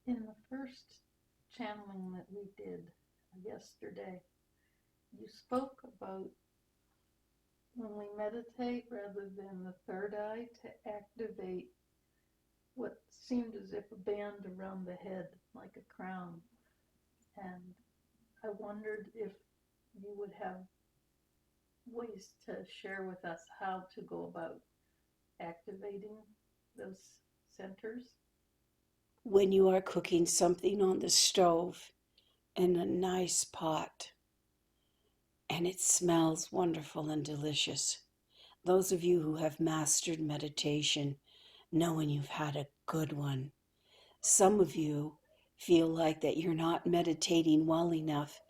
In the first channeling that we did yesterday, you spoke about when we meditate, rather than the third eye, to activate what seemed as if a band around the head, like a crown. And I wondered if you would have ways to share with us how to go about activating those centers. When you are cooking something on the stove in a nice pot and it smells wonderful and delicious, those of you who have mastered meditation know when you've had a good one. Some of you feel like that you're not meditating well enough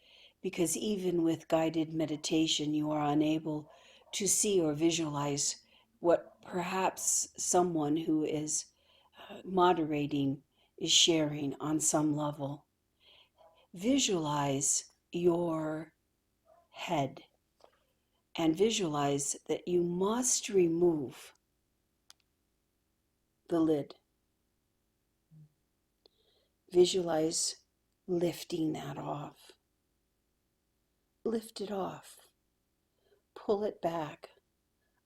because even with guided meditation, you are unable to see or visualize what perhaps someone who is moderating is sharing on some level. Visualize your head and visualize that you must remove the lid. Visualize lifting that off. Lift it off. Pull it back.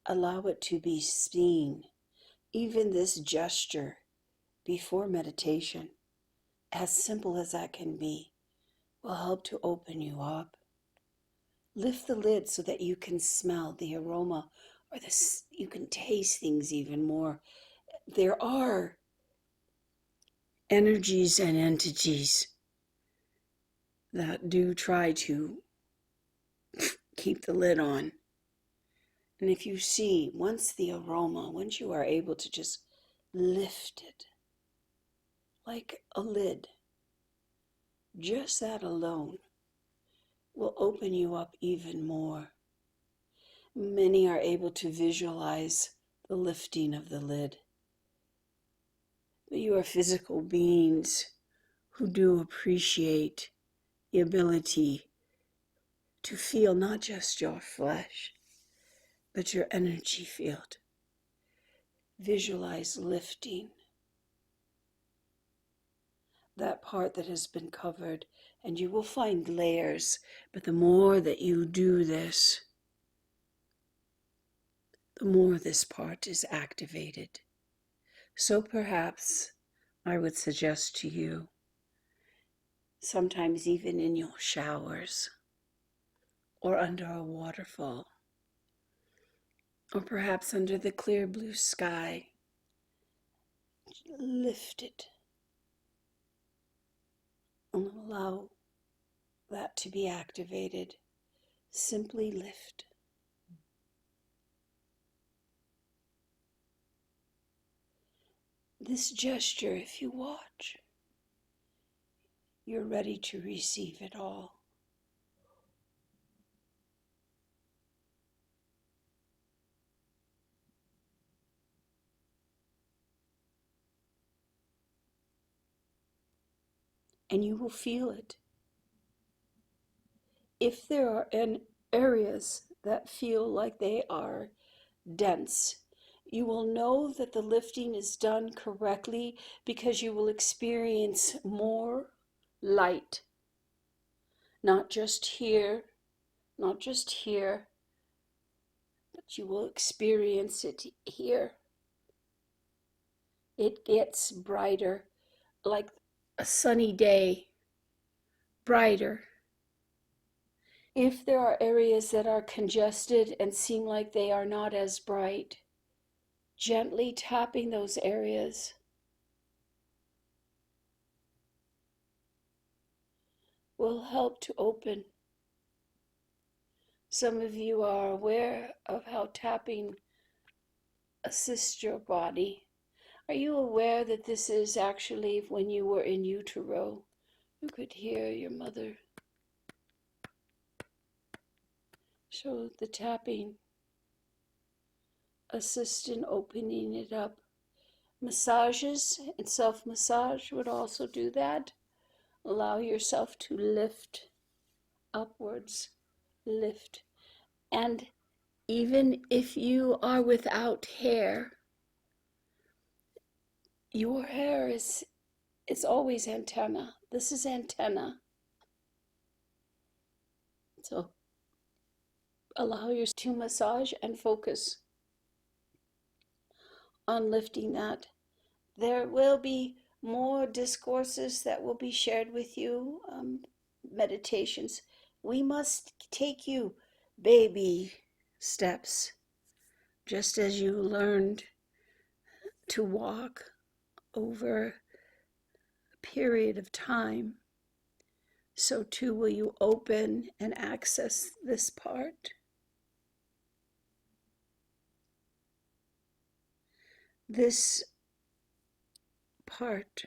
Allow it to be seen. Even this gesture before meditation, as simple as that can be, will help to open you up. Lift the lid so that you can smell the aroma, or you can taste things even more. There are energies and entities that do try to keep the lid on. And if you see, once you are able to just lift it like a lid, just that alone will open you up even more. Many are able to visualize the lifting of the lid. But you are physical beings who do appreciate the ability to feel not just your flesh, but your energy field. Visualize lifting that part that has been covered, and you will find layers, but the more that you do this, the more this part is activated. So perhaps I would suggest to you, sometimes even in your showers, or under a waterfall, or perhaps under the clear blue sky, lift it and allow that to be activated. Simply lift. This gesture, if you watch, you're ready to receive it all. And you will feel it. If there are areas that feel like they are dense, you will know that the lifting is done correctly because you will experience more light. Not just here, but you will experience it here. It gets brighter, like a sunny day, brighter. If there are areas that are congested and seem like they are not as bright, gently tapping those areas will help to open. Some of you are aware of how tapping assists your body. Are you aware that this is actually when you were in utero? You could hear your mother. So the tapping assists in opening it up. Massages and self-massage would also do that. Allow yourself to lift upwards, lift. And even if you are without hair, your hair is It's always antenna. This is antenna. So allow yourself to massage and focus on lifting that. There will be more discourses that will be shared with you, meditations. We must take you baby steps, just as you learned to walk over a period of time. So too will you open and access this part. This part,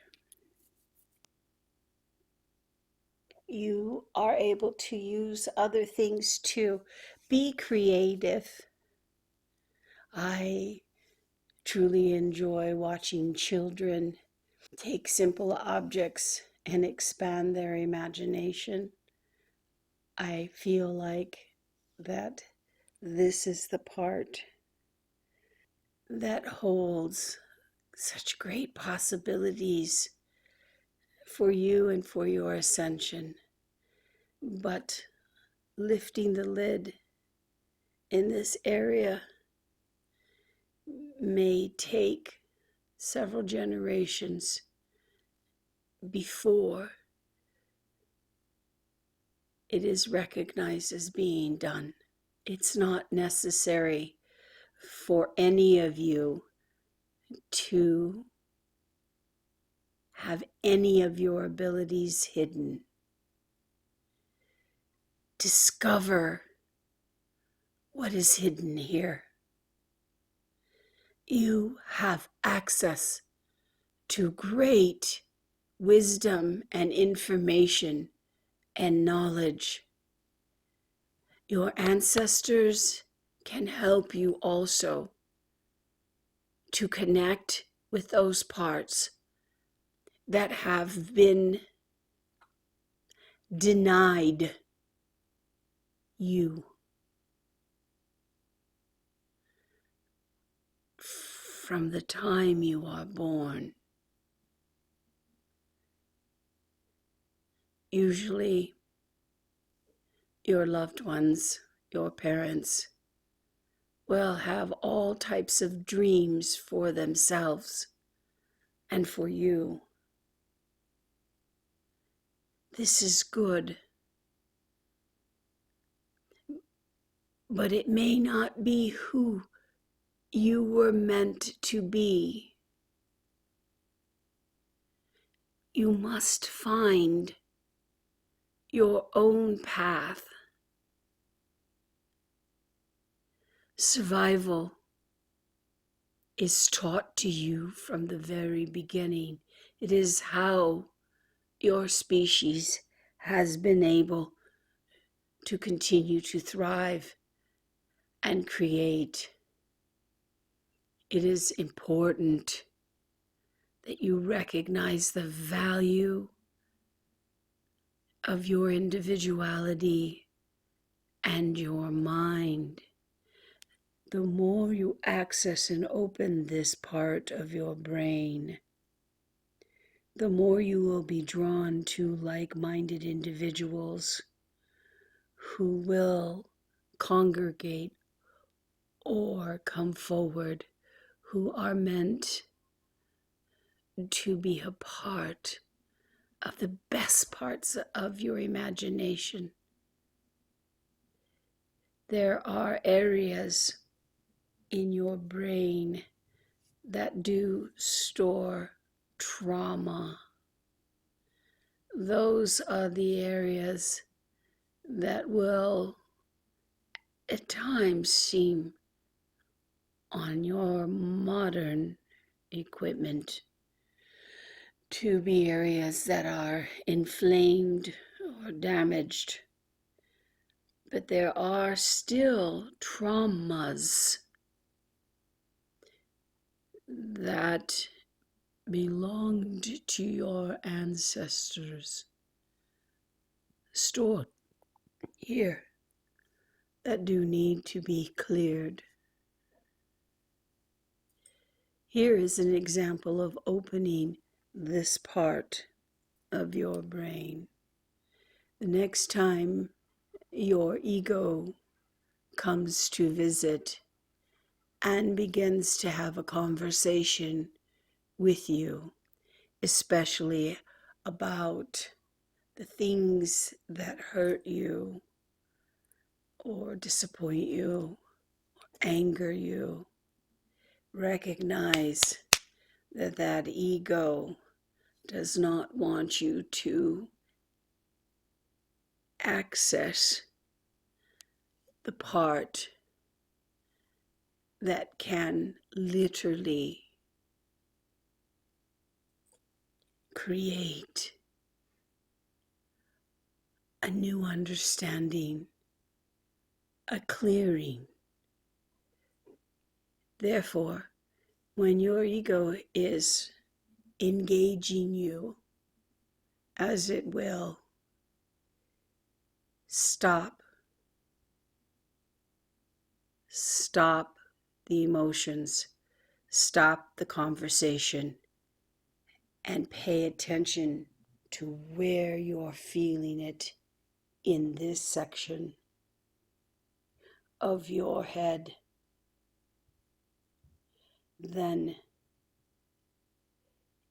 you are able to use other things to be creative. I truly enjoy watching children take simple objects and expand their imagination. I feel like that this is the part that holds such great possibilities for you and for your ascension. But lifting the lid in this area may take several generations before it is recognized as being done. It's not necessary for any of you to have any of your abilities hidden. Discover what is hidden here. You have access to great wisdom and information and knowledge. Your ancestors can help you also to connect with those parts that have been denied you from the time you are born. Usually, your loved ones, your parents, will have all types of dreams for themselves and for you. This is good, but it may not be who you were meant to be. You must find your own path. Survival is taught to you from the very beginning. It is how your species has been able to continue to thrive and create. It is important that you recognize the value of your individuality and your mind. The more you access and open this part of your brain, the more you will be drawn to like-minded individuals who will congregate or come forward, who are meant to be a part of the best parts of your imagination. There are areas in your brain that do store trauma. Those are the areas that will at times seem on your modern equipment to be areas that are inflamed or damaged. But there are still traumas that belonged to your ancestors, stored here, that do need to be cleared. Here is an example of opening this part of your brain. The next time your ego comes to visit and begins to have a conversation with you, especially about the things that hurt you or disappoint you, anger you, recognize that that ego does not want you to access the part that can literally create a new understanding, a clearing. Therefore, when your ego is engaging you, as it will, stop the emotions, stop the conversation, and pay attention to where you're feeling it in this section of your head. Then,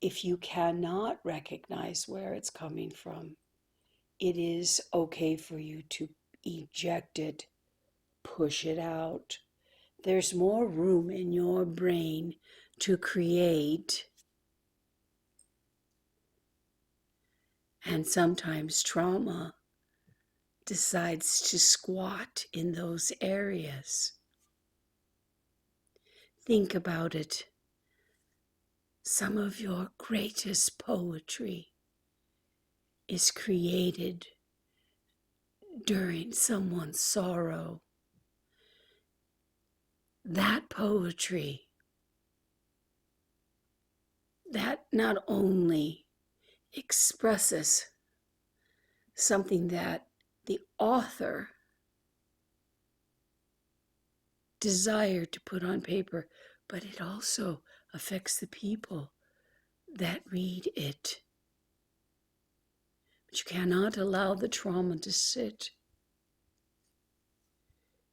if you cannot recognize where it's coming from, it is okay for you to eject it, push it out. There's more room in your brain to create. And sometimes trauma decides to squat in those areas. Think about it. Some of your greatest poetry is created during someone's sorrow. That poetry, that not only expresses something that the author desired to put on paper, but it also affects the people that read it. But you cannot allow the trauma to sit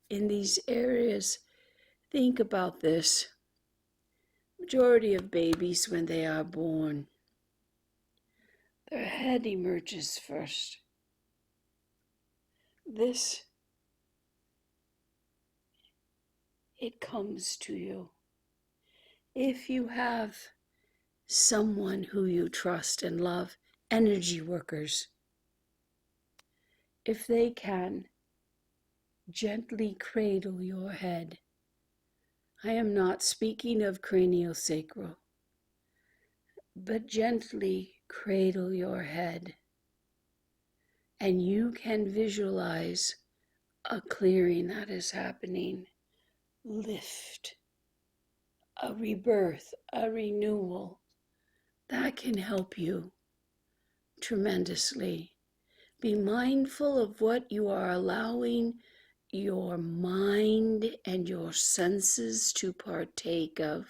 in these areas. Think about this. Majority of babies, when they are born, their head emerges first. This, it comes to you. If you have someone who you trust and love, energy workers, if they can gently cradle your head. I am not speaking of craniosacral, but gently cradle your head, and you can visualize a clearing that is happening. Lift, a rebirth, a renewal. That can help you tremendously. Be mindful of what you are allowing your mind and your senses to partake of.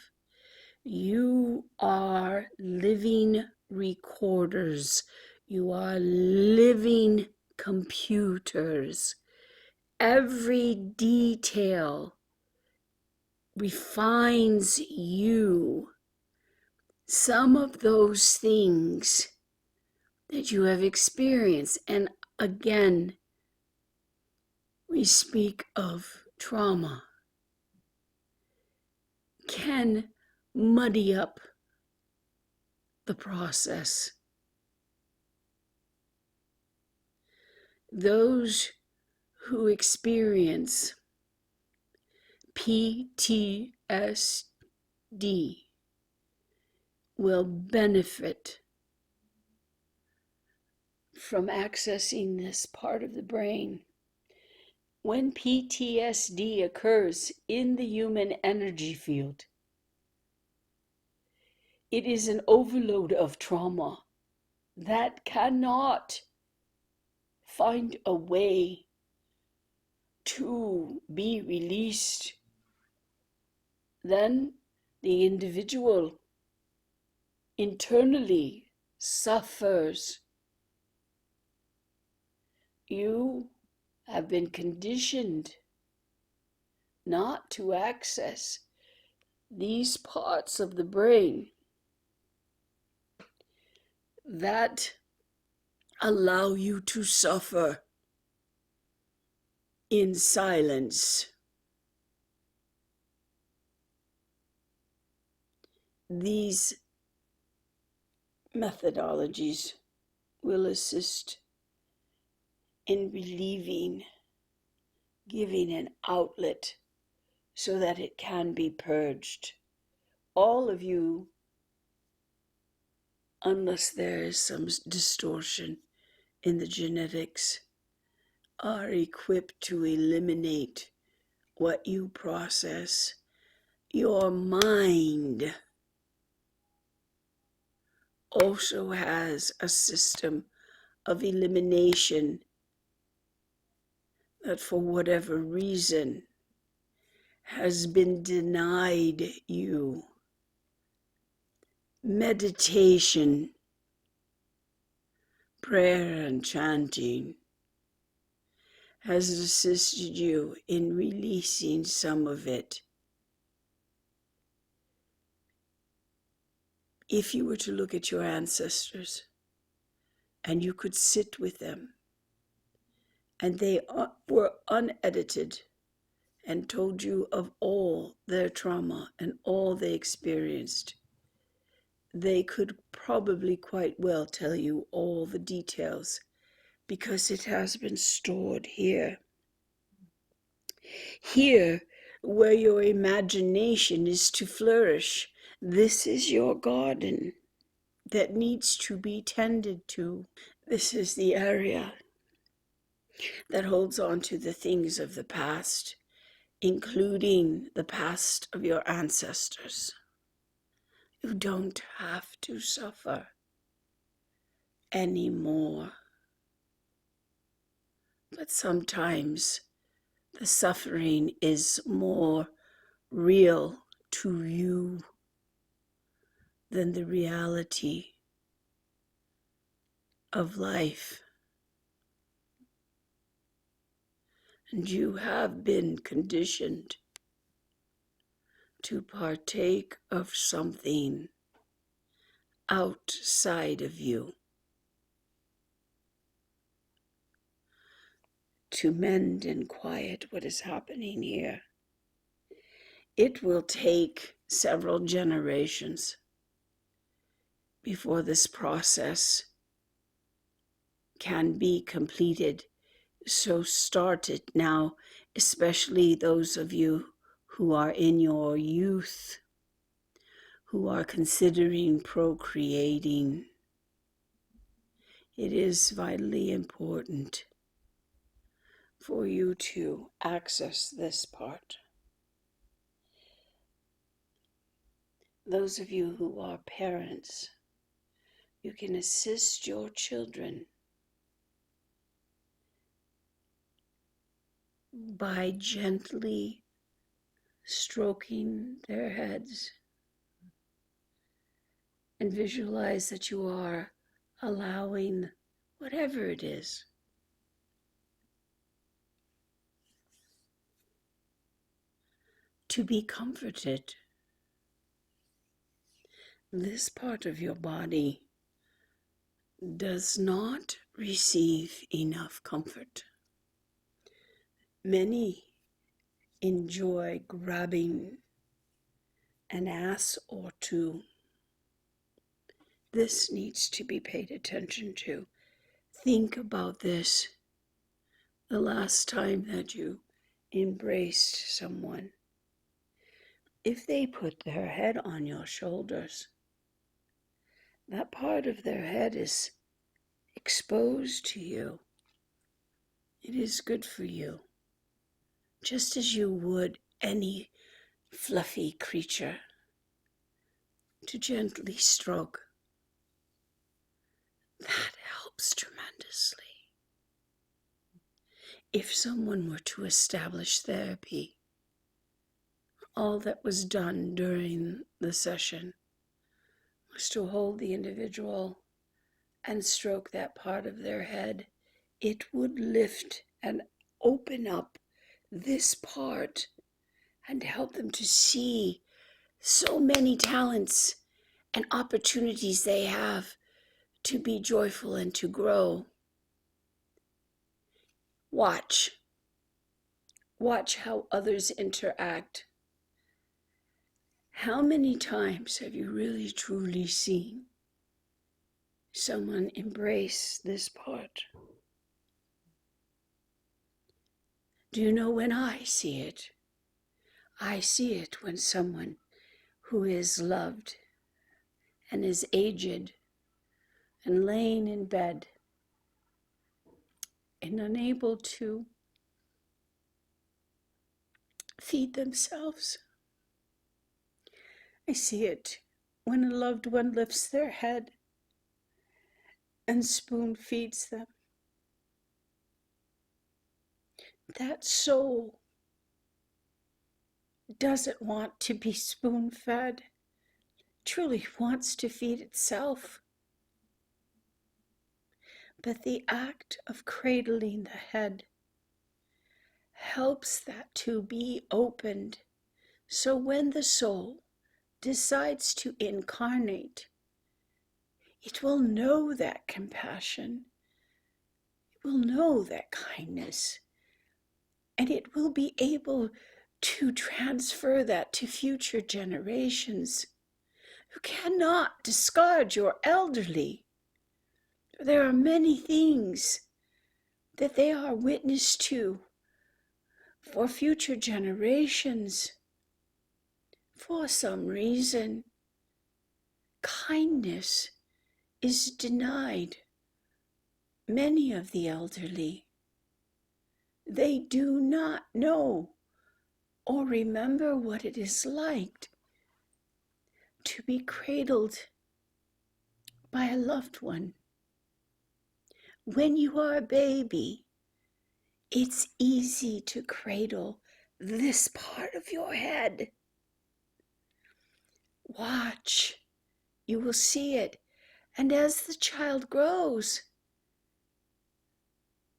You are living recorders. You are living computers. Every detail refines you. Some of those things that you have experienced, and again, we speak of trauma, can muddy up the process. Those who experience PTSD will benefit from accessing this part of the brain. When PTSD occurs in the human energy field, it is an overload of trauma that cannot find a way to be released. Then the individual internally suffers. You have been conditioned not to access these parts of the brain that allow you to suffer in silence. These methodologies will assist in relieving, giving an outlet so that it can be purged. All of you, unless there is some distortion in the genetics, are equipped to eliminate what you process. Your mind also has a system of elimination that, for whatever reason, has been denied you. Meditation, prayer, and chanting has assisted you in releasing some of it. If you were to look at your ancestors and you could sit with them and they were unedited and told you of all their trauma and all they experienced, they could probably quite well tell you all the details because it has been stored here. Here, where your imagination is to flourish, this is your garden that needs to be tended to. This is the area that holds on to the things of the past, including the past of your ancestors. You don't have to suffer anymore. But sometimes the suffering is more real to you than the reality of life. And you have been conditioned to partake of something outside of you, to mend and quiet what is happening here. It will take several generations before this process can be completed. So start it now, especially those of you who are in your youth, who are considering procreating. It is vitally important for you to access this part. Those of you who are parents, you can assist your children by gently stroking their heads and visualize that you are allowing whatever it is to be comforted. This part of your body does not receive enough comfort. Many enjoy grabbing an ass or two. This needs to be paid attention to. Think about this the last time that you embraced someone. If they put their head on your shoulders, that part of their head is exposed to you. It is good for you, just as you would any fluffy creature, to gently stroke. That helps tremendously. If someone were to establish therapy, all that was done during the session was to hold the individual and stroke that part of their head, it would lift and open up this part and help them to see so many talents and opportunities they have to be joyful and to grow. Watch how others interact. How many times have you really truly seen someone embrace this part? Do you know when I see it? I see it when someone who is loved and is aged and laying in bed and unable to feed themselves. I see it when a loved one lifts their head and spoon feeds them. That soul doesn't want to be spoon fed, truly wants to feed itself. But the act of cradling the head helps that to be opened. So when the soul decides to incarnate, it will know that compassion, it will know that kindness, and it will be able to transfer that to future generations. You cannot discard your elderly. There are many things that they are witness to for future generations. For some reason, kindness is denied many of the elderly. They do not know or remember what it is like to be cradled by a loved one. When you are a baby, it's easy to cradle this part of your head. Watch, you will see it. And as the child grows,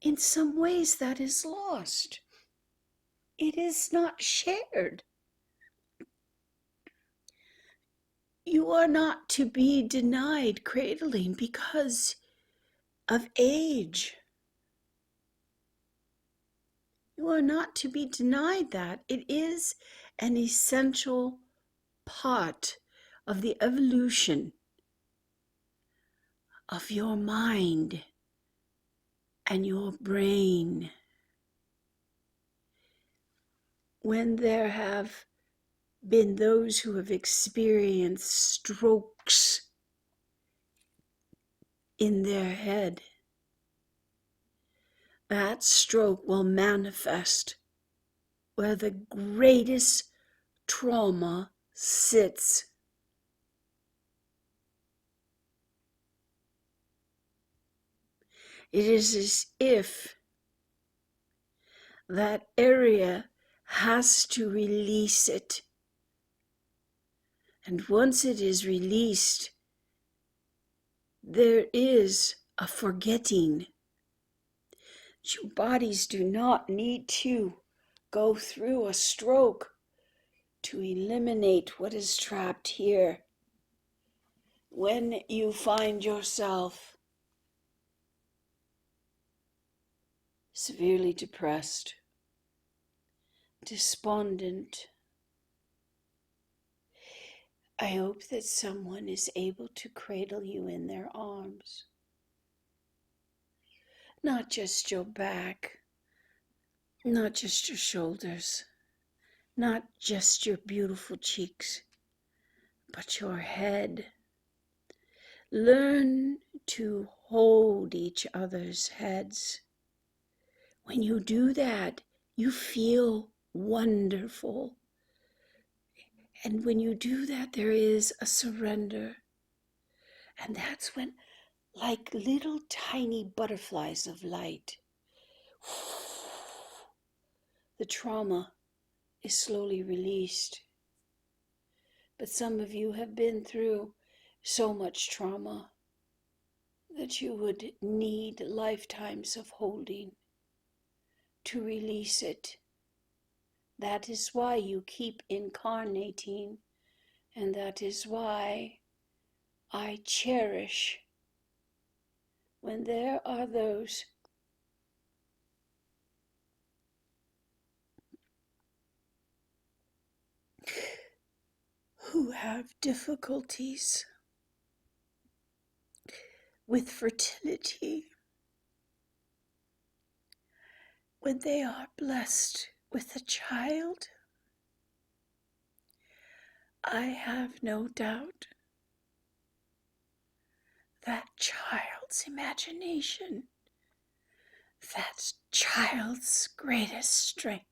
in some ways that is lost. It is not shared. You are not to be denied cradling because of age. You are not to be denied that. It is an essential part of the evolution of your mind and your brain. When there have been those who have experienced strokes in their head, that stroke will manifest where the greatest trauma sits. It is as if that area has to release it. And once it is released, there is a forgetting. Your bodies do not need to go through a stroke to eliminate what is trapped here. When you find yourself severely depressed, despondent, I hope that someone is able to cradle you in their arms. Not just your back, not just your shoulders, not just your beautiful cheeks, but your head. Learn to hold each other's heads. When you do that, you feel wonderful. And when you do that, there is a surrender. And that's when, like little tiny butterflies of light, the trauma is slowly released. But some of you have been through so much trauma that you would need lifetimes of holding to release it. That is why you keep incarnating, and that is why I cherish when there are those who have difficulties with fertility, when they are blessed with a child. I have no doubt that child's imagination, that child's greatest strength,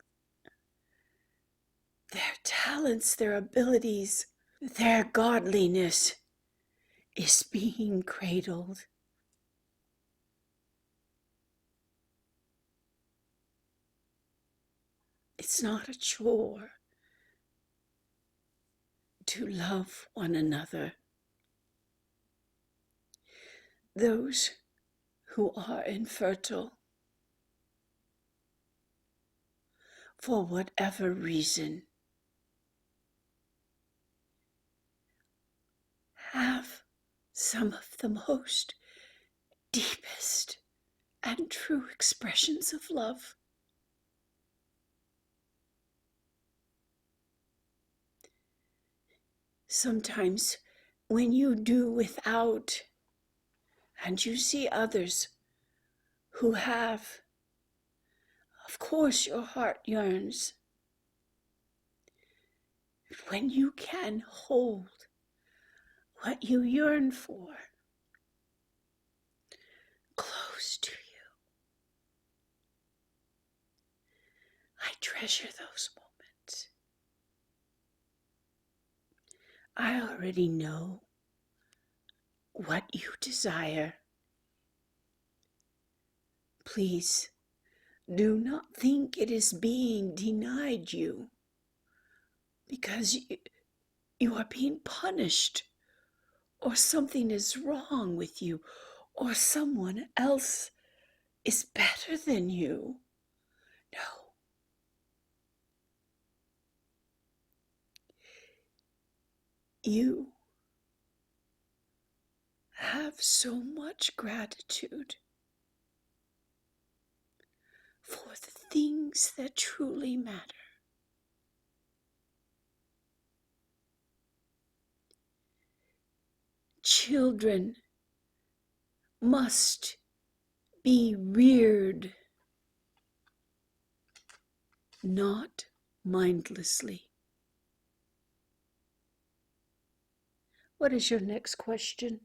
their talents, their abilities, their godliness is being cradled. It's not a chore to love one another. Those who are infertile, for whatever reason, have some of the most deepest and true expressions of love. Sometimes when you do without and you see others who have, of course your heart yearns. When you can hold what you yearn for close to you, I treasure those moments. I already know what you desire. Please do not think it is being denied you because you are being punished, or something is wrong with you, or someone else is better than you. No. You have so much gratitude for the things that truly matter. Children must be reared, not mindlessly. What is your next question?